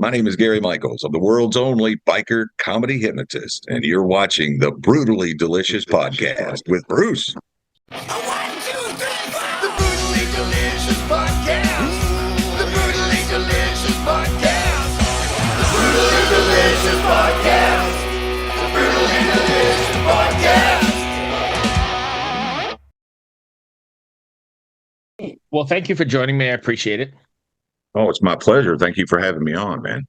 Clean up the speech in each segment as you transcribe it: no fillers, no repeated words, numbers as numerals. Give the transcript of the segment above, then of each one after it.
My name is Gary Michaels. I'm the world's only biker comedy hypnotist, and you're watching the Brutally Delicious podcast with Bruce. One, two, three, four. The Brutally Delicious Podcast. The Brutally Delicious Podcast. The Brutally Delicious Podcast. The Brutally Delicious Podcast. Well, thank you for joining me. I appreciate it. Oh, it's my pleasure. Thank you for having me on, man.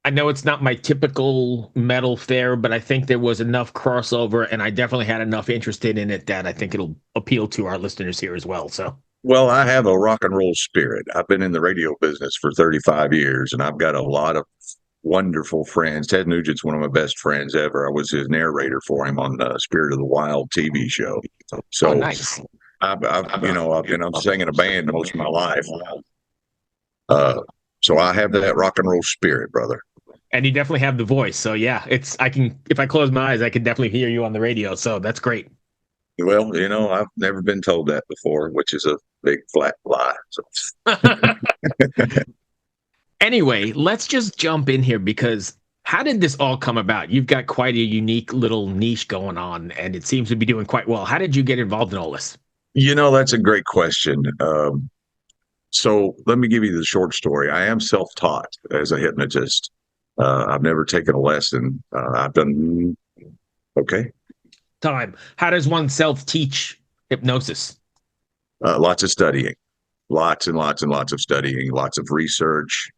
I know it's not my typical metal fare, but I think there was enough crossover, and I definitely had enough interest in it that I think it'll appeal to our listeners here as well. So, Well, I have a rock and roll spirit. I've been in the radio business for 35 years, and I've got a lot of wonderful friends. Ted Nugent's one of my best friends ever. I was his narrator for him on the Spirit of the Wild TV show. So, nice. I've been singing in a band most of my life. So I have that rock and roll spirit, brother. And you definitely have the voice. So yeah, if I close my eyes, I can definitely hear you on the radio. So that's great. Well, I've never been told that before, which is a big flat lie. So. Anyway, let's just jump in here because how did this all come about? You've got quite a unique little niche going on, and it seems to be doing quite well. How did you get involved in all this? That's a great question. So let me give you the short story. I am self-taught as a hypnotist. I've never taken a lesson. I've done okay. How does one self-teach hypnosis? Lots of studying, lots and lots and lots of studying, lots of research.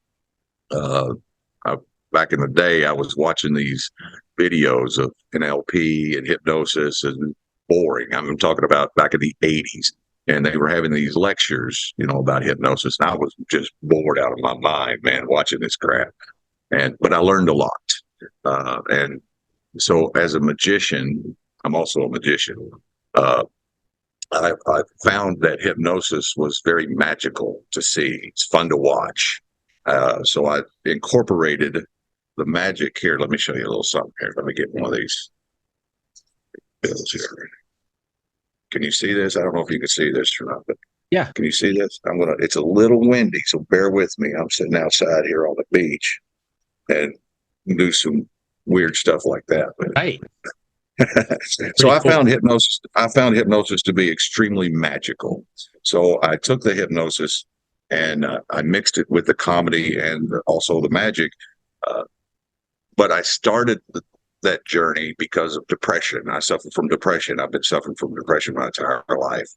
Back in the day, I was watching these videos of NLP and hypnosis and boring. I'm talking about back in the 80s. And they were having these lectures, about hypnosis. And I was just bored out of my mind, man, watching this crap. But I learned a lot. And so as a magician, I'm also a magician. I found that hypnosis was very magical to see. It's fun to watch. So I incorporated the magic here. Let me show you a little something here. Let me get one of these bills here. Can you see this? I don't know if you can see this or not, but yeah. Can you see this? It's a little windy, so bear with me. I'm sitting outside here on the beach and do some weird stuff like that. But, right. So I found hypnosis to be extremely magical. So I took the hypnosis and I mixed it with the comedy and also the magic. But I started that journey because of depression. I suffer from depression. I've been suffering from depression my entire life.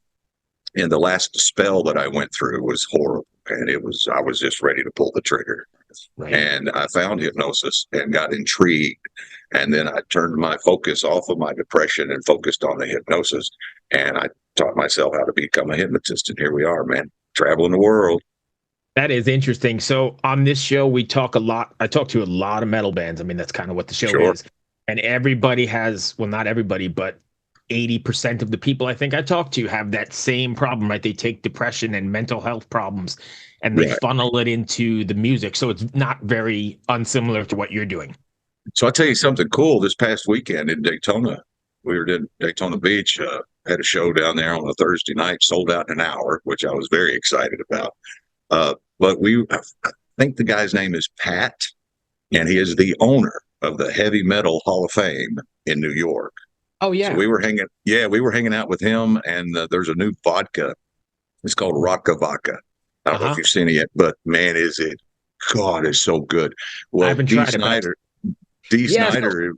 And the last spell that I went through was horrible. And I was just ready to pull the trigger. Right. And I found hypnosis and got intrigued. And then I turned my focus off of my depression and focused on the hypnosis. And I taught myself how to become a hypnotist. And here we are, man, traveling the world. That is interesting. So on this show, we talk a lot. I talk to a lot of metal bands. I mean, that's kind of what the show is. And everybody has, well, not everybody, but 80% of the people I think I talk to have that same problem, right? They take depression and mental health problems and they funnel it into the music. So it's not very unsimilar to what you're doing. So I'll tell you something cool. This past weekend in Daytona, we were in Daytona Beach, had a show down there on a Thursday night, sold out in an hour, which I was very excited about. But I think the guy's name is Pat, and he is the owner of the Heavy Metal Hall of Fame in New York. Oh yeah. So we were hanging out with him, and there's a new vodka. It's called Rocka Vodka. I don't know if you've seen it yet, but man, God, it's so good. Well, I haven't tried it. Snyder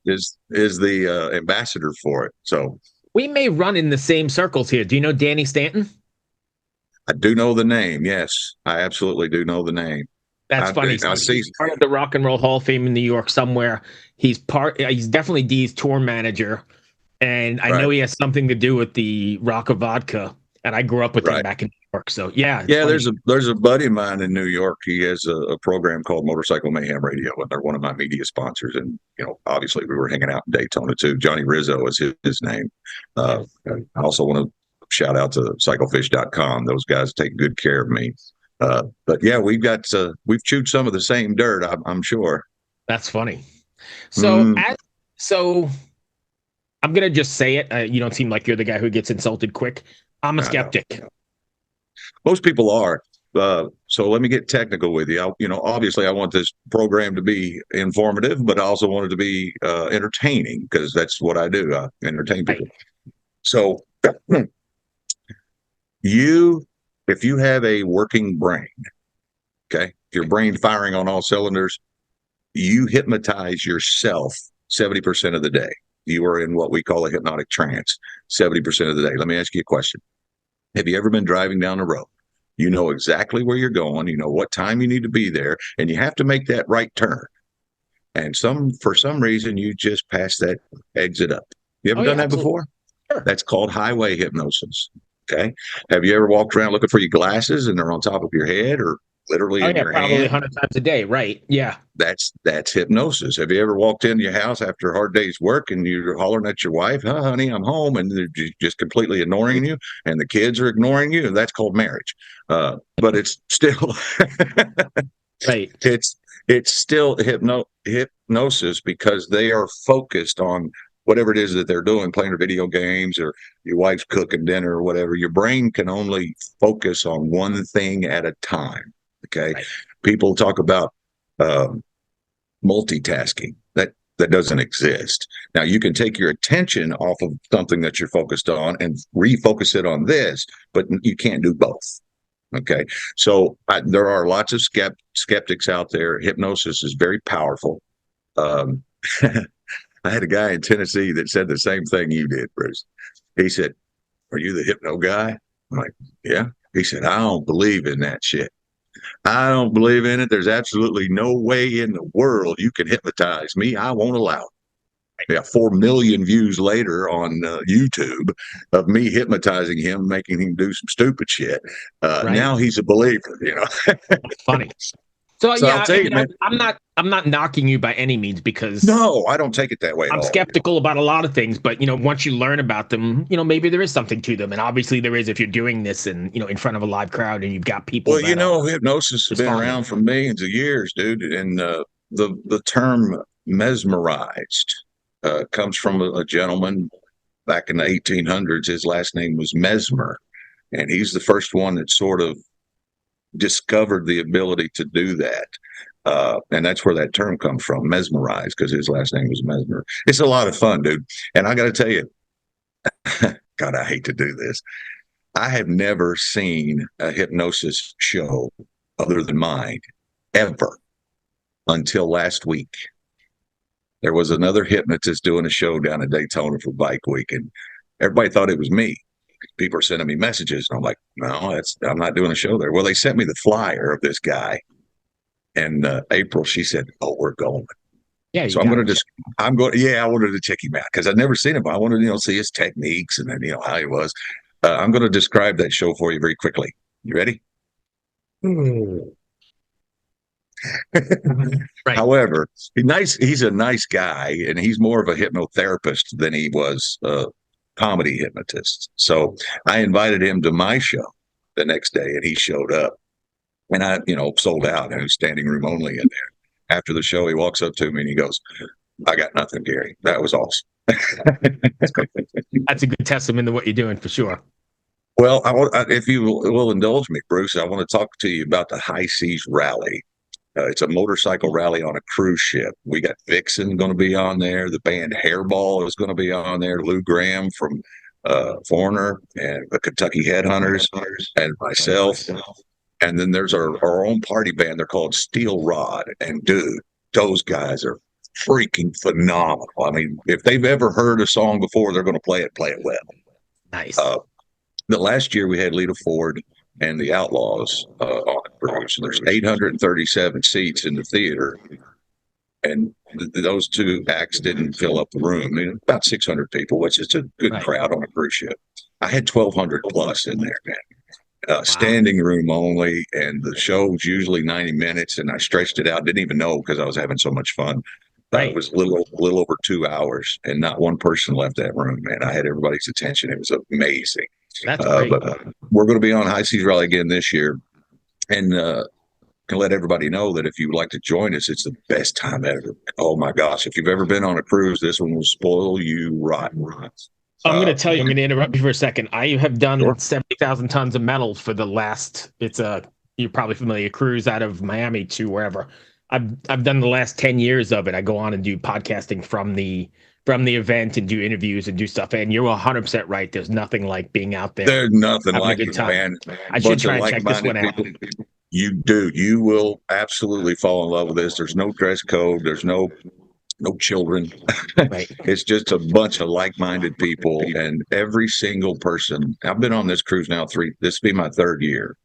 is the ambassador for it. So we may run in the same circles here. Do you know Danny Stanton? I do know the name. Yes, I absolutely do know the name. That's funny. He's part of the Rock and Roll Hall of Fame in New York somewhere. He's definitely Dee's tour manager. And I know he has something to do with the Rocka Vodka. And I grew up with him back in New York. So yeah. There's a buddy of mine in New York. He has a program called Motorcycle Mayhem Radio, and they're one of my media sponsors. And, obviously we were hanging out in Daytona too. Johnny Rizzo is his name. I also want to shout out to cyclefish.com. Those guys take good care of me. But yeah, we've chewed some of the same dirt, I'm sure. That's funny. So I'm going to just say it. You don't seem like you're the guy who gets insulted quick. I'm a skeptic. Most people are. so let me get technical with you. Obviously, I want this program to be informative, but I also want it to be entertaining because that's what I do. I entertain people. Right. So, if you have a working brain, okay, if your brain firing on all cylinders, you hypnotize yourself 70% of the day. You are in what we call a hypnotic trance 70% of the day. Let me ask you a question. Have you ever been driving down the road? You know exactly where you're going. You know what time you need to be there, and you have to make that right turn. And for some reason, you just pass that exit up. You ever done that Absolutely. before? Sure. That's called highway hypnosis. Okay. Have you ever walked around looking for your glasses and they're on top of your head or literally in your Probably hand? 100 times a day. Right. Yeah. That's hypnosis. Have you ever walked into your house after a hard day's work and you're hollering at your wife, "Huh, honey, I'm home," and they're just completely ignoring you, and the kids are ignoring you? That's called marriage. But it's still Right. it's still hypnosis because they are focused on whatever it is that they're doing, playing video games or your wife's cooking dinner or whatever. Your brain can only focus on one thing at a time. Okay. Right. People talk about multitasking. That doesn't exist. Now you can take your attention off of something that you're focused on and refocus it on this, but you can't do both. Okay. So there are lots of skeptics out there. Hypnosis is very powerful. Um, I had a guy in Tennessee that said the same thing you did, Bruce. He said, "Are you the hypno guy?" I'm like, "Yeah." He said, "I don't believe in that shit. I don't believe in it. There's absolutely no way in the world you can hypnotize me. I won't allow it." Yeah, 4 million views later on YouTube of me hypnotizing him, making him do some stupid shit. Right. Now he's a believer, Funny. So, So I'll tell you, man. I'm not knocking you by any means because No, I don't take it that way at I'm all. skeptical about a lot of things, but once you learn about them, maybe there is something to them, and obviously there is if you're doing this and in front of a live crowd and you've got people. Well, hypnosis has been around for millions of years, dude, and the term mesmerized comes from a gentleman back in the 1800s. His last name was Mesmer, and he's the first one that sort of discovered the ability to do that. And that's where that term comes from, mesmerized, because his last name was Mesmer. It's a lot of fun, dude. And I got to tell you, God, I hate to do this. I have never seen a hypnosis show other than mine ever until last week. There was another hypnotist doing a show down in Daytona for Bike Week, and everybody thought it was me. People are sending me messages, and I'm like, "No, I'm not doing a show there." Well, they sent me the flyer of this guy, and April, she said, "Oh, we're going." Yeah. So I wanted to check him out because I'd never seen him. I wanted to, see his techniques and then, how he was. I'm going to describe that show for you very quickly. You ready? Right. However, he's a nice guy, and he's more of a hypnotherapist than he was a comedy hypnotist. So I invited him to my show the next day, and he showed up. And I, sold out, and it was standing room only in there. After the show, he walks up to me and he goes, "I got nothing, Gary. That was awesome." That's a good testament to what you're doing for sure. Well, if you will indulge me, Bruce, I want to talk to you about the High Seas Rally. It's a motorcycle rally on a cruise ship. We got Vixen going to be on there. The band Hairball is going to be on there. Lou Graham from Foreigner and the Kentucky Headhunters and myself. And then there's our own party band. They're called Steel Rod. And dude, those guys are freaking phenomenal. I mean, if they've ever heard a song before, they're going to play it well. Nice. The last year we had Lita Ford and the Outlaws on the cruise. There's 837 seats in the theater. And those two acts didn't fill up the room. I mean, about 600 people, which is a good crowd on a cruise ship. I had 1,200 plus in there, man. Standing room only, and the show was usually 90 minutes, and I stretched it out. Didn't even know because I was having so much fun. It was a little over 2 hours, and not one person left that room, man. I had everybody's attention. It was amazing. That's great. But we're going to be on High Seas Rally again this year, and can let everybody know that if you would like to join us, it's the best time ever. Oh my gosh! If you've ever been on a cruise, this one will spoil you rotten. I'm going to tell you, I'm going to interrupt you for a second. I have done 70,000 tons of metal for the last, it's a you're probably familiar, cruise out of Miami to wherever. I've done the last 10 years of it. I go on and do podcasting from the event and do interviews and do stuff. And you're 100% right. There's nothing like being out there There's nothing having a like good it, time. man. I should Bunch of try and check this one like-minded out. people. You do. You will absolutely fall in love with this. There's no dress code. There's no children. Right. It's just a bunch of like-minded people, and every single person. I've been on this cruise now this will be my third year.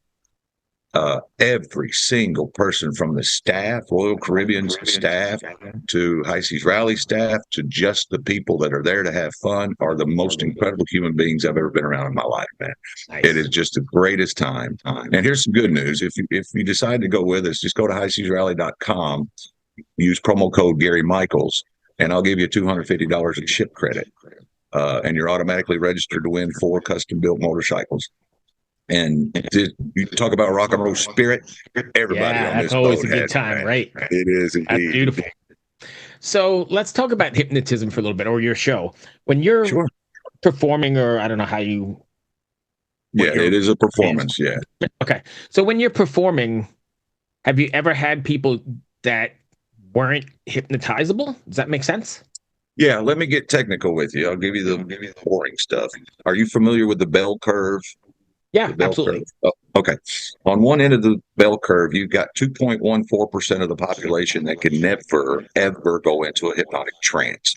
Every single person from the staff, Royal Caribbean staff, to High Seas Rally staff, to just the people that are there to have fun, are the most incredible human beings I've ever been around in my life, man. Nice. It is just the greatest time. And here's some good news. If you decide to go with us, just go to highseasrally.com, use promo code Gary Michaels, and I'll give you $250 in ship credit. And you're automatically registered to win 4 custom-built motorcycles. And you talk about rock and roll spirit. Everybody on this that's always boat a good has time, that. right? It is That's indeed. beautiful. So let's talk about hypnotism for a little bit, or your show. When you're Sure. performing, or I don't know how you. Yeah, it is a performance. Yeah. Okay. So when you're performing, have you ever had people that weren't hypnotizable? Does that make sense? Yeah. Let me get technical with you. I'll give you the boring stuff. Are you familiar with the bell curve? Yeah, The bell absolutely. curve. Oh, okay. On one end of the bell curve, you've got 2.14% of the population that can never, ever go into a hypnotic trance.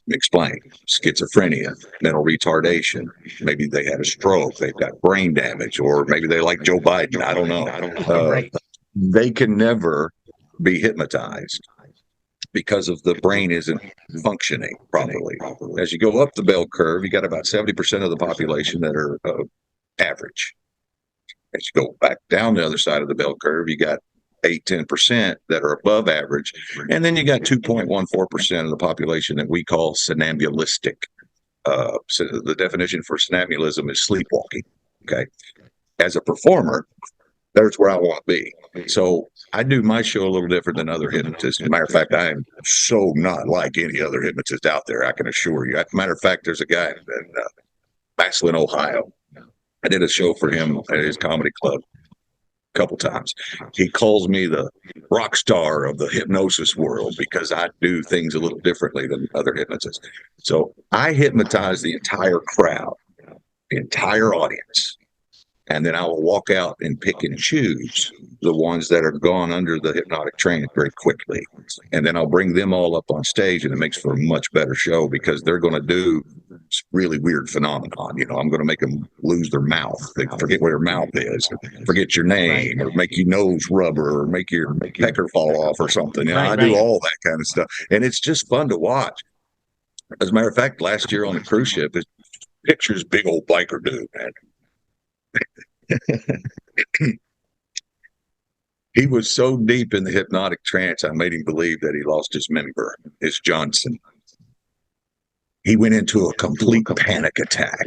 Explain. Schizophrenia, mental retardation. Maybe they had a stroke. They've got brain damage, or maybe they like Joe Biden. I don't know. Right. They can never be hypnotized because of the brain isn't functioning properly. As you go up the bell curve, you got about 70% of the population that are average. As you go back down the other side of the bell curve, you got 8-10% that are above average. And then you got 2.14% of the population that we call somnambulistic. So the definition for somnambulism is sleepwalking. Okay. As a performer, there's where I want to be. So I do my show a little different than other hypnotists. As a matter of fact, I am so not like any other hypnotist out there, I can assure you. As a matter of fact, there's a guy in Massillon, Ohio. I did a show for him at his comedy club a couple times. He calls me the rock star of the hypnosis world because I do things a little differently than other hypnotists. So I hypnotize the entire crowd, the entire audience. And then I will walk out and pick and choose the ones that are gone under the hypnotic trance very quickly. And then I'll bring them all up on stage, and it makes for a much better show because they're going to do really weird phenomenon. You know, I'm going to make them lose their mouth. They forget where their mouth is, forget your name, or make your nose rubber, or make your pecker fall off or something. You know, I do all that kind of stuff. And it's just fun to watch. As a matter of fact, last year on the cruise ship, it pictures big old biker dude, man. He was so deep in the hypnotic trance, I made him believe that he lost his member, his Johnson. He went into a complete panic attack,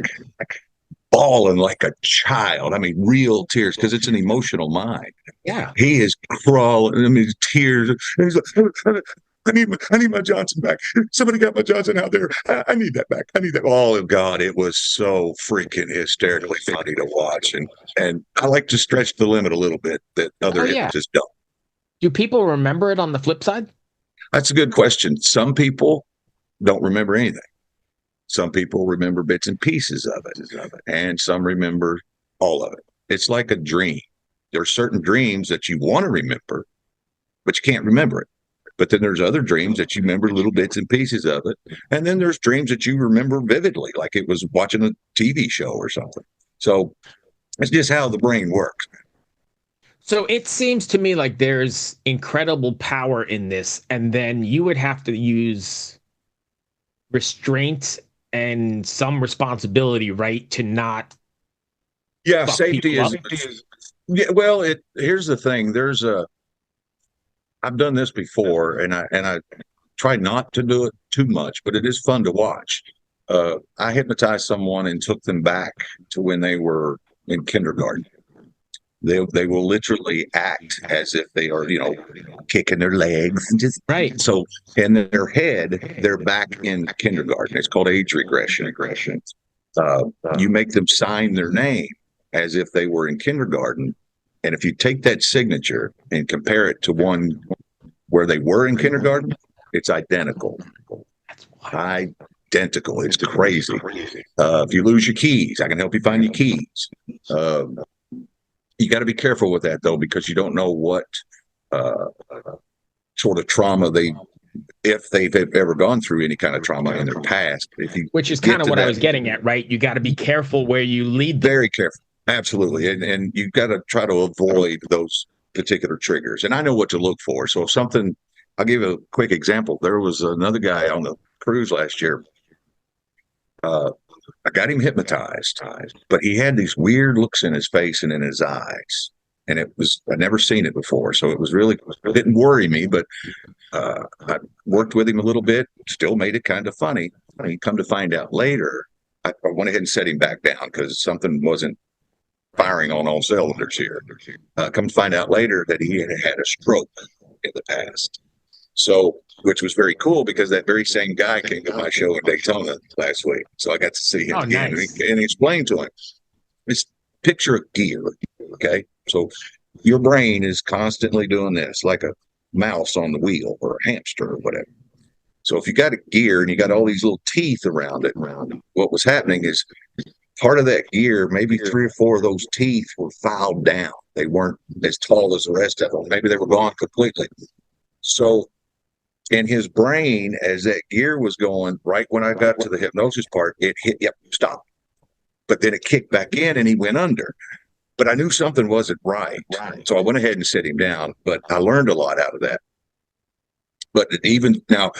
bawling like a child. I mean, real tears, because it's an emotional mind. Yeah. He is crawling. I mean, tears. And he's like, I need my Johnson back. Somebody got my Johnson out there. I need that back. I need that. Oh God, it was so freaking hysterically funny to watch. And I like to stretch the limit a little bit that other hypnotists don't. Do people remember it on the flip side? That's a good question. Some people don't remember anything. Some people remember bits and pieces of it, and some remember all of it. It's like a dream. There are certain dreams that you want to remember, but you can't remember it. But then there's other dreams that you remember little bits and pieces of it. And then there's dreams that you remember vividly, like it was watching a TV show or something. So it's just how the brain works. So it seems to me like there's incredible power in this. And then you would have to use restraint and some responsibility, right? To not. Yeah, safety is. Yeah, well, here's the thing. I've done this before, and I try not to do it too much, but it is fun to watch. I hypnotized someone and took them back to when they were in kindergarten. They will literally act as if they are, kicking their legs and just right. So in their head, they're back in kindergarten. It's called age regression. You make them sign their name as if they were in kindergarten. And if you take that signature and compare it to one where they were in kindergarten, it's identical. Identical. It's crazy. If you lose your keys, I can help you find your keys. You got to be careful with that, though, because you don't know what sort of trauma if they've ever gone through any kind of trauma in their past. Which is kind of what I was getting at, right? You got to be careful where you lead them. Very careful. Absolutely. And you've got to try to avoid those particular triggers. And I know what to look for. So if something, I'll give you a quick example. There was another guy on the cruise last year. I got him hypnotized, but he had these weird looks in his face and in his eyes. And I'd never seen it before. So it didn't worry me, but I worked with him a little bit, still made it kind of funny. Come to find out later, I went ahead and set him back down because something wasn't firing on all cylinders here. Come to find out later that he had had a stroke in the past. So, which was very cool because that very same guy came to my show in Daytona last week. So I got to see him again. Nice. And he explained to him, this picture of gear, okay? So your brain is constantly doing this, like a mouse on the wheel or a hamster or whatever. So if you got a gear and you got all these little teeth around it, what was happening is part of that gear, maybe 3 or 4 of those teeth were filed down. They weren't as tall as the rest of them. Maybe they were gone completely. So in his brain, as that gear was going, right when I got to the hypnosis part, it hit, stop. But then it kicked back in and he went under. But I knew something wasn't right. So I went ahead and set him down. But I learned a lot out of that. But even now,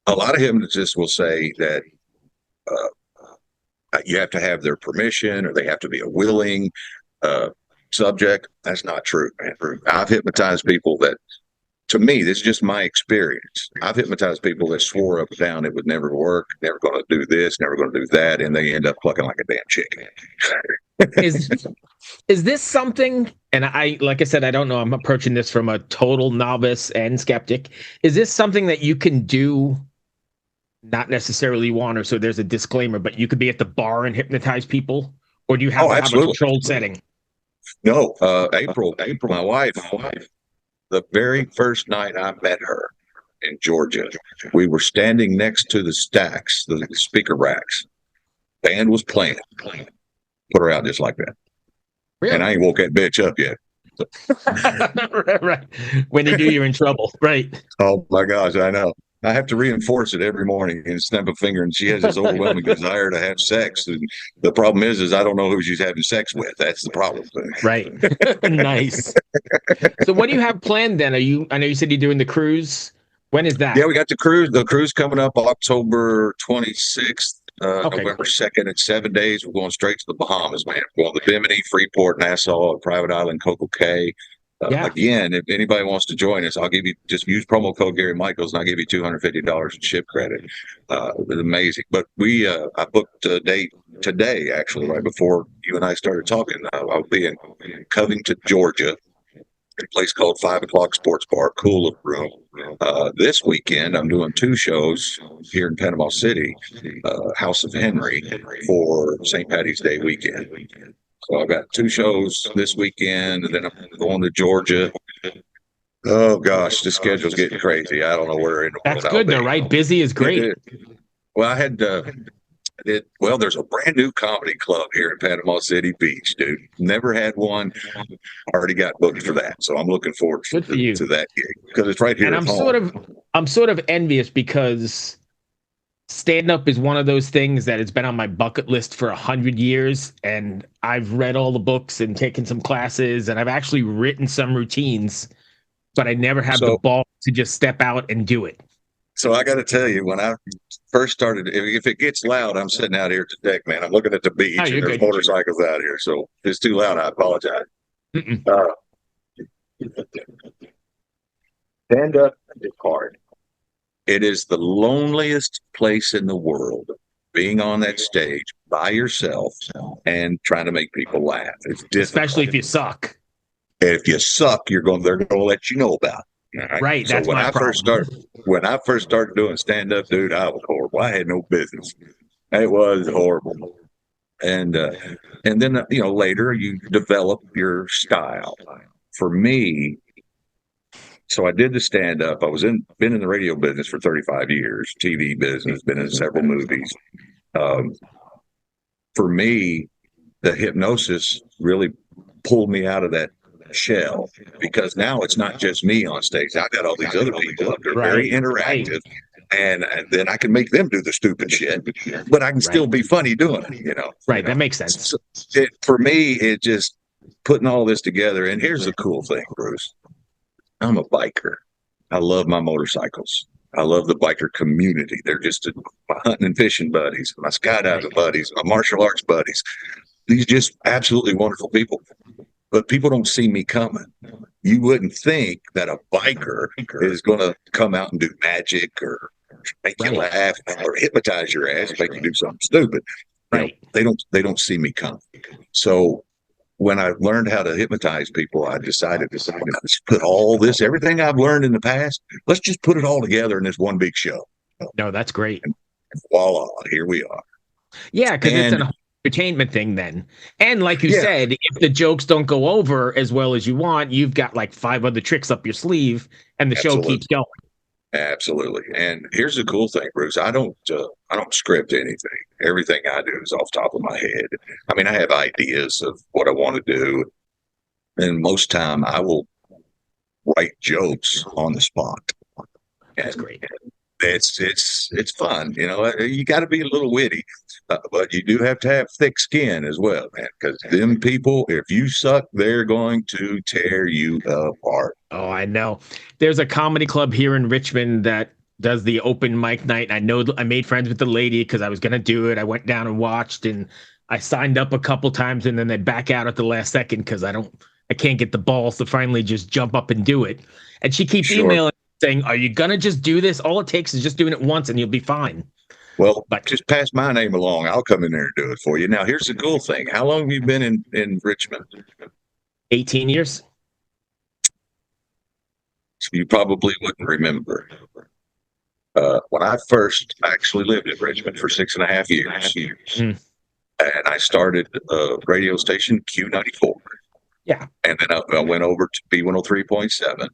a lot of hypnotists will say that you have to have their permission or they have to be a willing subject. That's not true, man. I've hypnotized people that, to me, this is just my experience. I've hypnotized people that swore up and down it would never work, never going to do this, never going to do that, and they end up clucking like a damn chicken. Is this something, and like I said, I don't know, I'm approaching this from a total novice and skeptic. Is this something that you can do, not necessarily want, or so there's a disclaimer, but you could be at the bar and hypnotize people? Or do you have to have a controlled setting? No, April, my wife, the very first night I met her in Georgia, we were standing next to the stacks, the speaker racks. Band was playing. Put her out just like that. Really? And I ain't woke that bitch up yet. Right. When you do, you're in trouble. Right. Oh my gosh, I know. I have to reinforce it every morning and snap a finger, and she has this overwhelming desire to have sex. And the problem is I don't know who she's having sex with. That's the problem. Right. Nice. So what do you have planned then? I know you said you're doing the cruise. When is that? Yeah, we got the cruise. The cruise coming up October 26th, November 2nd. It's 7 days. We're going straight to the Bahamas, man. We're going to Bimini, Freeport, Nassau, a private island, Coco Cay. Again, if anybody wants to join us, I'll give you, just use promo code Gary Michaels and I'll give you $250 in ship credit. It was amazing. But I booked a date today, actually, right before you and I started talking. I'll be in Covington, Georgia, a place called 5 O'Clock Sports Bar, cool room. This weekend, I'm doing 2 shows here in Panama City, House of Henry, for St. Patty's Day weekend. So I've got 2 shows this weekend, and then I'm going to Georgia. Oh gosh, the schedule's getting crazy. I don't know where in the world. That's good though, right? Busy is great. Well, I had there's a brand new comedy club here in Panama City Beach, dude. Never had one. Already got booked for that, so I'm looking forward to that gig because it's right here. And I'm sort of envious because stand-up is one of those things that has been on my bucket list for 100 years, and I've read all the books and taken some classes, and I've actually written some routines, but I never have the ball to just step out and do it. So I got to tell you, when I first started, if it gets loud, I'm sitting out here at the deck, man. I'm looking at the beach, and there's motorcycles out here, so if it's too loud, I apologize. Stand-up is hard. It is the loneliest place in the world, being on that stage by yourself and trying to make people laugh. It's difficult. Especially if you suck. And if you suck, they're going to let you know about it. Right. So that's when my problem. When I first started doing stand-up, dude, I was horrible. I had no business. It was horrible. And then later you develop your style. For me, so I did the stand up. Been in the radio business for 35 years, TV business, been in several movies. Um, for me, the hypnosis really pulled me out of that shell, because now it's not just me on stage. I got all these other people up there, very interactive, and then I can make them do the stupid shit, but I can still be funny doing it. Right. That makes sense. So for me, it just putting all this together. And here's the cool thing, Bruce. I'm a biker. I love my motorcycles. I love the biker community. They're just my hunting and fishing buddies, my skydiving buddies, my martial arts buddies. These just absolutely wonderful people. But people don't see me coming. You wouldn't think that a biker is going to come out and do magic or make you laugh or hypnotize your ass and make you do something stupid. They don't see me coming. So when I learned how to hypnotize people, I decided to let's put all this, everything I've learned in the past, let's just put it all together in this one big show. No, that's great. And voila, here we are. Yeah, because it's an entertainment thing then. And like you said, if the jokes don't go over as well as you want, you've got like 5 other tricks up your sleeve and the show keeps going. Absolutely. And here's the cool thing, Bruce. I don't script anything. Everything I do is off the top of my head. I mean, I have ideas of what I want to do, and most time I will write jokes on the spot. That's great. It's fun. You got to be a little witty, but you do have to have thick skin as well, man, because them people, if you suck, they're going to tear you apart. Oh, I know. There's a comedy club here in Richmond that does the open mic night. I know I made friends with the lady because I was going to do it. I went down and watched, and I signed up a couple times, and then they back out at the last second because I can't get the balls to finally just jump up and do it. And she keeps emailing saying, "Are you going to just do this? All it takes is just doing it once and you'll be fine." Well, just pass my name along. I'll come in there and do it for you. Now, here's the cool thing. How long have you been in Richmond? 18 years. So you probably wouldn't remember. When I first actually lived in Richmond for 6.5 years, and I started a radio station, Q94. Yeah. And then I went over to B103.7.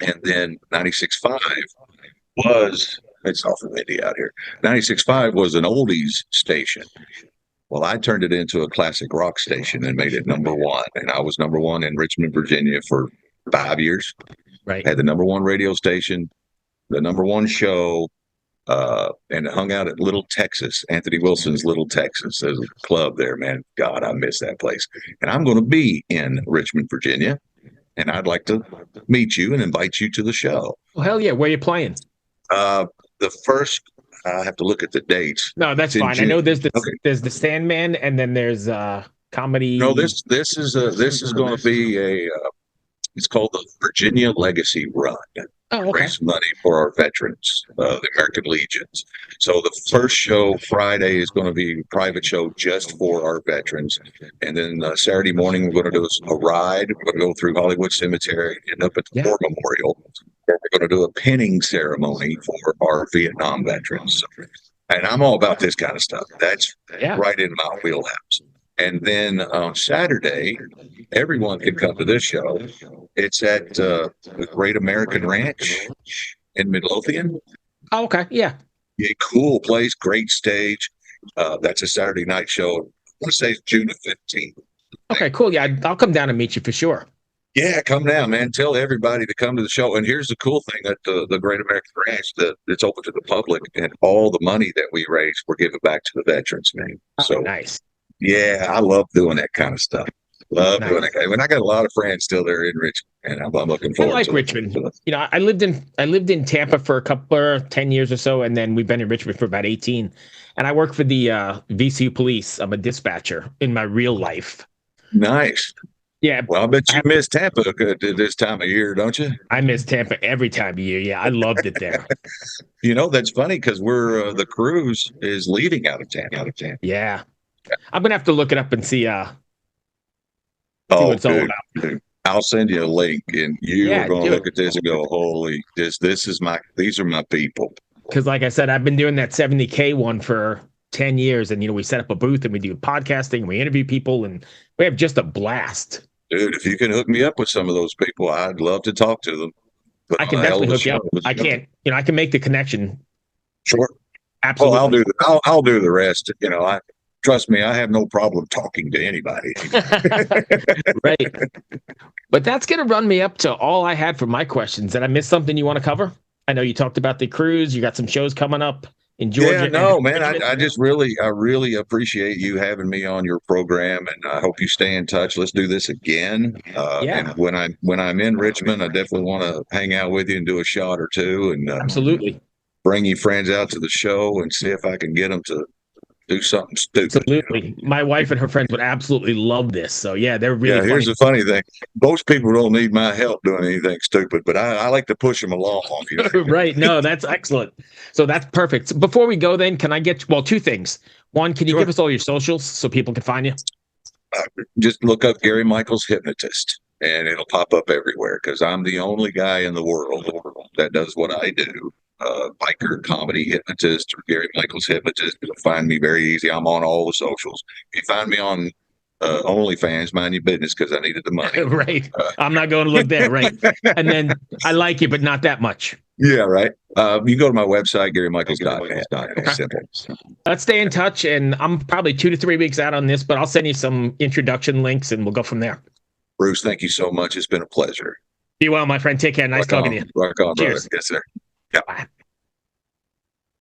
And then 96.5 it's off of Indy out here. 96.5 was an oldies station. Well, I turned it into a classic rock station and made it number 1. And I was number 1 in Richmond, Virginia for 5 years. Right. Had the number 1 radio station, the number 1 show, and hung out at Little Texas, Anthony Wilson's Little Texas. There's a club there, man. God, I miss that place. And I'm going to be in Richmond, Virginia, and I'd like to meet you and invite you to the show. Well, hell yeah. Where are you playing? The first, I have to look at the dates. No, that's fine. I know there's the Sandman, and then there's comedy. No, this is going to be it's called the Virginia Legacy Run. Oh, okay. Raise money for our veterans, the American Legions. So the first show Friday is going to be a private show just for our veterans, and then Saturday morning we're going to do a ride. We're going to go through Hollywood Cemetery, end up at the War Memorial. We're going to do a pinning ceremony for our Vietnam veterans. And I'm all about this kind of stuff. That's right in my wheelhouse. And then on Saturday, everyone can come to this show. It's at the Great American Ranch in Midlothian. Oh, okay. Yeah. Yeah, cool place, great stage. That's a Saturday night show. I want to say it's June the 15th. Okay, cool. Yeah, I'll come down and meet you for sure. Yeah, come down, man. Tell everybody to come to the show. And here's the cool thing at the Great American Ranch, that it's open to the public, and all the money that we raise, we're giving back to the veterans, man. So nice. Yeah, I love doing that kind of stuff. Love doing it. And I got a lot of friends still there in Richmond, and I'm looking forward to it. I like Richmond. I lived in Tampa for a couple 10 years or so, and then we've been in Richmond for about 18. And I work for the VCU police. I'm a dispatcher in my real life. Nice. Yeah. Well, I bet you miss Tampa this time of year, don't you? I miss Tampa every time of year. Yeah, I loved it there. That's funny because we're the cruise is leaving out of Tampa. Yeah. I'm gonna have to look it up and see what it's all about. Dude. I'll send you a link, and you are going to look at this and go, "Holy, these are my people." Because, like I said, I've been doing that 70K one for 10 years. And, we set up a booth and we do podcasting and we interview people and we have just a blast. Dude, if you can hook me up with some of those people, I'd love to talk to them. Put I on can a hell definitely of a hook you up. show. I can't, I can make the connection. Sure. Absolutely. Well, I'll do the rest. Trust me, I have no problem talking to anybody. Right. But that's going to run me up to all I had for my questions. Did I miss something you want to cover? I know you talked about the cruise. You got some shows coming up in Georgia. Yeah, no, man. I really appreciate you having me on your program, and I hope you stay in touch. Let's do this again. Yeah. And when I'm in Richmond, I definitely want to hang out with you and do a shot or two, and Absolutely. bring you friends out to the show and see if I can get them to do something stupid. Absolutely. My wife and her friends would absolutely love this. So yeah, they're really funny. Here's the funny thing. Most people don't need my help doing anything stupid, but I like to push them along. Right. No, that's excellent. So that's perfect. So before we go then, can I get, two things. One, can you give us all your socials so people can find you? Just look up Gary Michaels Hypnotist and it'll pop up everywhere because I'm the only guy in the world that does what I do. Biker comedy hypnotist or Gary Michaels Hypnotist. You'll find me very easy. I'm on all the socials. If you find me on OnlyFans, mind your business because I needed the money. Right. I'm not going to look there. Right. And then I like you, but not that much. Yeah, right. You can go to my website, GaryMichaels.net. Simple. Let's stay in touch. And I'm probably 2 to 3 weeks out on this, but I'll send you some introduction links and we'll go from there. Bruce, thank you so much. It's been a pleasure. Be well, my friend. Take care. Nice talking to you. Rock on, Cheers. brother. Yes, sir. Yeah. Bye.